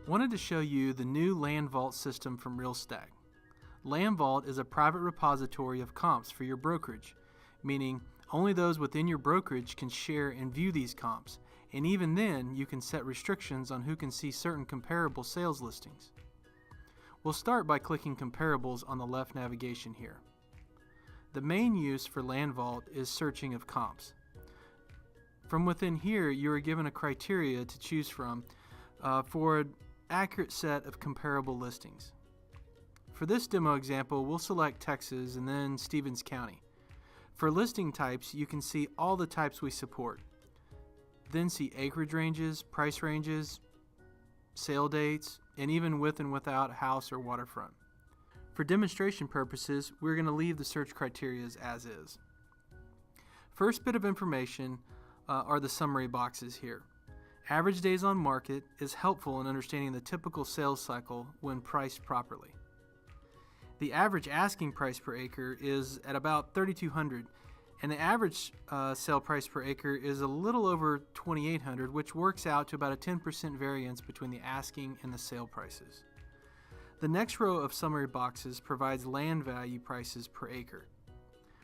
Wanted to show you the new LandVault system from REALSTACK. LandVault is a private repository of comps for your brokerage, meaning only those within your brokerage can share and view these comps, and even then you can set restrictions on who can see certain comparable sales listings. We'll start by clicking Comparables on the left navigation here. The main use for LandVault is searching of comps. From within here, you are given a criteria to choose from for an accurate set of comparable listings. For this demo example, we'll select Texas and then Stevens County. For listing types, you can see all the types we support. Then see acreage ranges, price ranges, sale dates, and even with and without house or waterfront. For demonstration purposes, we're going to leave the search criteria as is. First bit of information are the summary boxes here. Average days on market is helpful in understanding the typical sales cycle when priced properly. The average asking price per acre is at about $3,200, and the average sale price per acre is a little over $2,800, which works out to about a 10% variance between the asking and the sale prices. The next row of summary boxes provides land value prices per acre.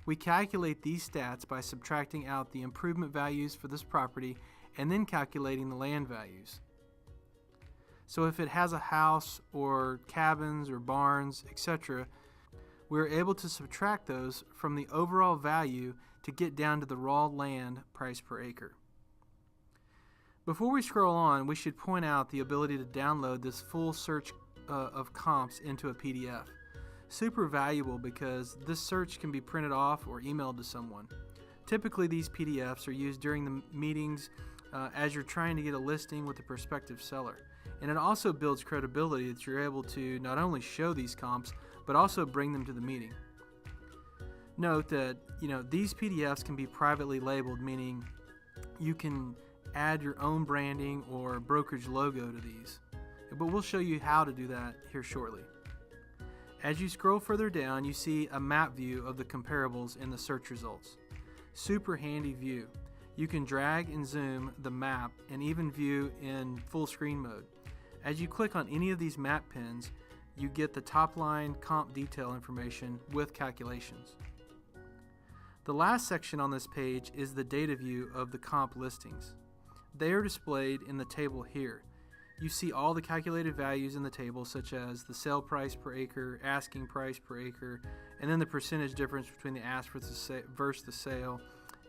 We calculate these stats by subtracting out the improvement values for this property and then calculating the land values. So if it has a house or cabins or barns, etc., we're able to subtract those from the overall value to get down to the raw land price per acre. Before we scroll on, we should point out the ability to download this full search of comps into a PDF. Super valuable because this search can be printed off or emailed to someone. Typically these PDFs are used during the meetings as you're trying to get a listing with a prospective seller. And it also builds credibility that you're able to not only show these comps, but also bring them to the meeting. Note that these PDFs can be privately labeled, meaning you can add your own branding or brokerage logo to these. But we'll show you how to do that here shortly. As you scroll further down, you see a map view of the comparables in the search results. Super handy view. You can drag and zoom the map and even view in full screen mode. As you click on any of these map pins, you get the top line comp detail information with calculations. The last section on this page is the data view of the comp listings. They are displayed in the table here. You see all the calculated values in the table, such as the sale price per acre, asking price per acre, and then the percentage difference between the ask versus the sale.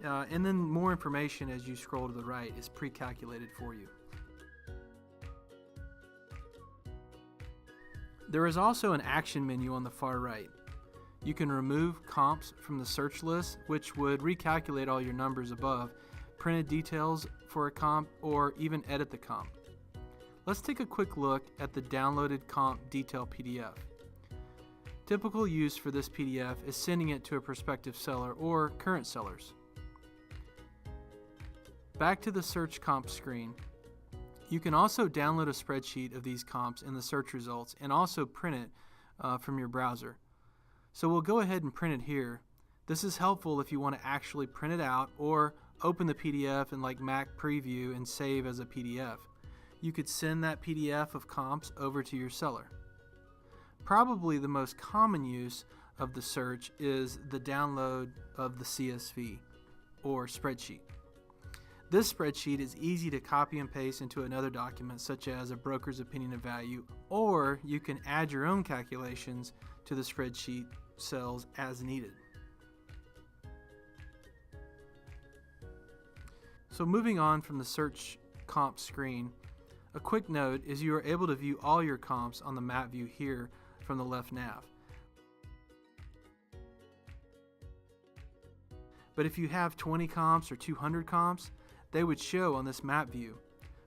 And then more information as you scroll to the right is pre-calculated for you. There is also an action menu on the far right. You can remove comps from the search list, which would recalculate all your numbers above, printed details for a comp, or even edit the comp. Let's take a quick look at the downloaded comp detail PDF. Typical use for this PDF is sending it to a prospective seller or current sellers. Back to the search comp screen. You can also download a spreadsheet of these comps in the search results and also print it from your browser. So we'll go ahead and print it here. This is helpful if you want to actually print it out or open the PDF in like Mac Preview and save as a PDF. You could send that PDF of comps over to your seller. Probably the most common use of the search is the download of the CSV or spreadsheet. This spreadsheet is easy to copy and paste into another document, such as a broker's opinion of value, or you can add your own calculations to the spreadsheet cells as needed. So moving on from the search comp screen, a quick note is you are able to view all your comps on the map view here from the left nav. But if you have 20 comps or 200 comps, they would show on this map view.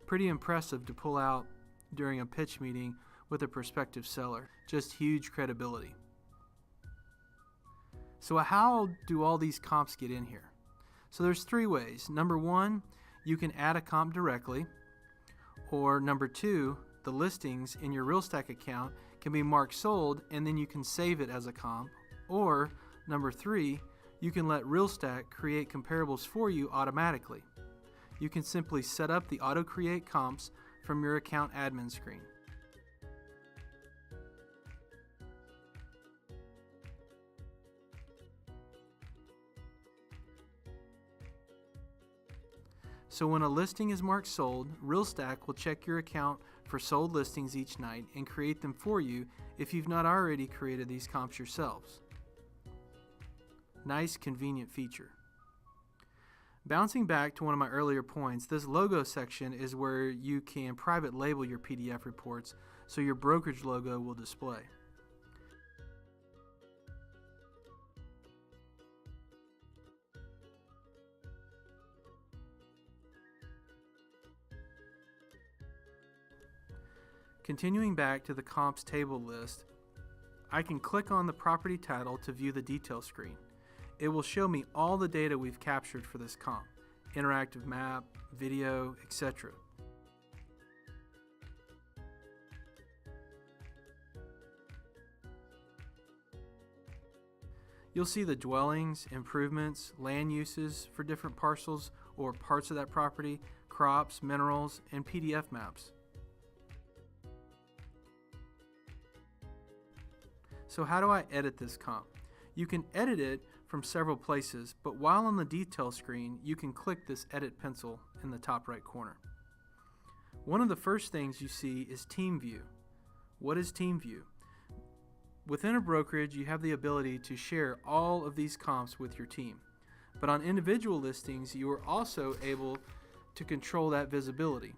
Pretty impressive to pull out during a pitch meeting with a prospective seller. Just huge credibility. So how do all these comps get in here? So there's three ways. Number one, you can add a comp directly. Or number two, the listings in your REALSTACK account can be marked sold and then you can save it as a comp. Or number three, You can let RealStack create comparables for you automatically. You can simply set up the auto-create comps from your account admin screen. So when a listing is marked sold, RealStack will check your account for sold listings each night and create them for you if you've not already created these comps yourselves. Nice, convenient feature. Bouncing back to one of my earlier points, this logo section is where you can private label your PDF reports so your brokerage logo will display. Continuing back to the comps table list, I can click on the property title to view the detail screen. It will show me all the data we've captured for this comp, interactive map, video, etc. You'll see the dwellings, improvements, land uses for different parcels or parts of that property, crops, minerals, and PDF maps. So how do I edit this comp? You can edit it from several places, but while on the detail screen, you can click this edit pencil in the top right corner. One of the first things you see is Team View. What is Team View? Within a brokerage, you have the ability to share all of these comps with your team. But on individual listings, you are also able to control that visibility.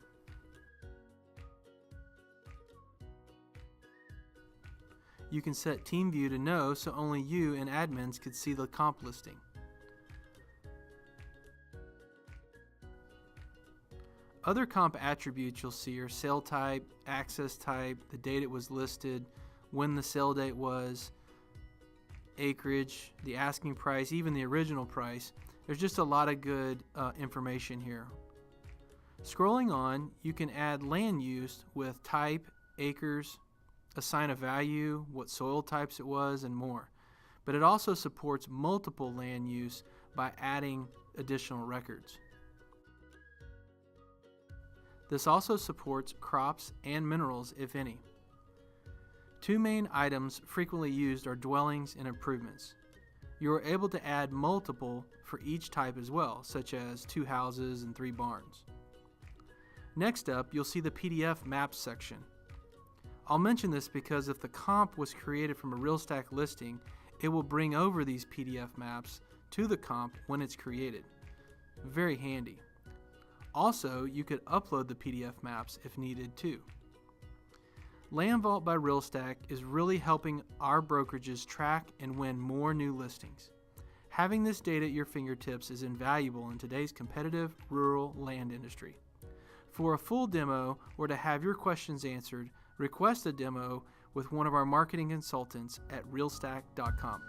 You can set Team View to no so only you and admins could see the comp listing. Other comp attributes you'll see are sale type, access type, the date it was listed, when the sale date was, acreage, the asking price, even the original price. There's just a lot of good information here. Scrolling on, you can add land use with type, acres, assign a value, what soil types it was, and more. But it also supports multiple land use by adding additional records. This also supports crops and minerals, if any. Two main items frequently used are dwellings and improvements. You are able to add multiple for each type as well, such as 2 houses and 3 barns. Next up, you'll see the PDF Maps section. I'll mention this because if the comp was created from a RealStack listing, it will bring over these PDF maps to the comp when it's created. Very handy. Also, you could upload the PDF maps if needed too. LandVault by RealStack is really helping our brokerages track and win more new listings. Having this data at your fingertips is invaluable in today's competitive rural land industry. For a full demo or to have your questions answered, request a demo with one of our marketing consultants at realstack.com.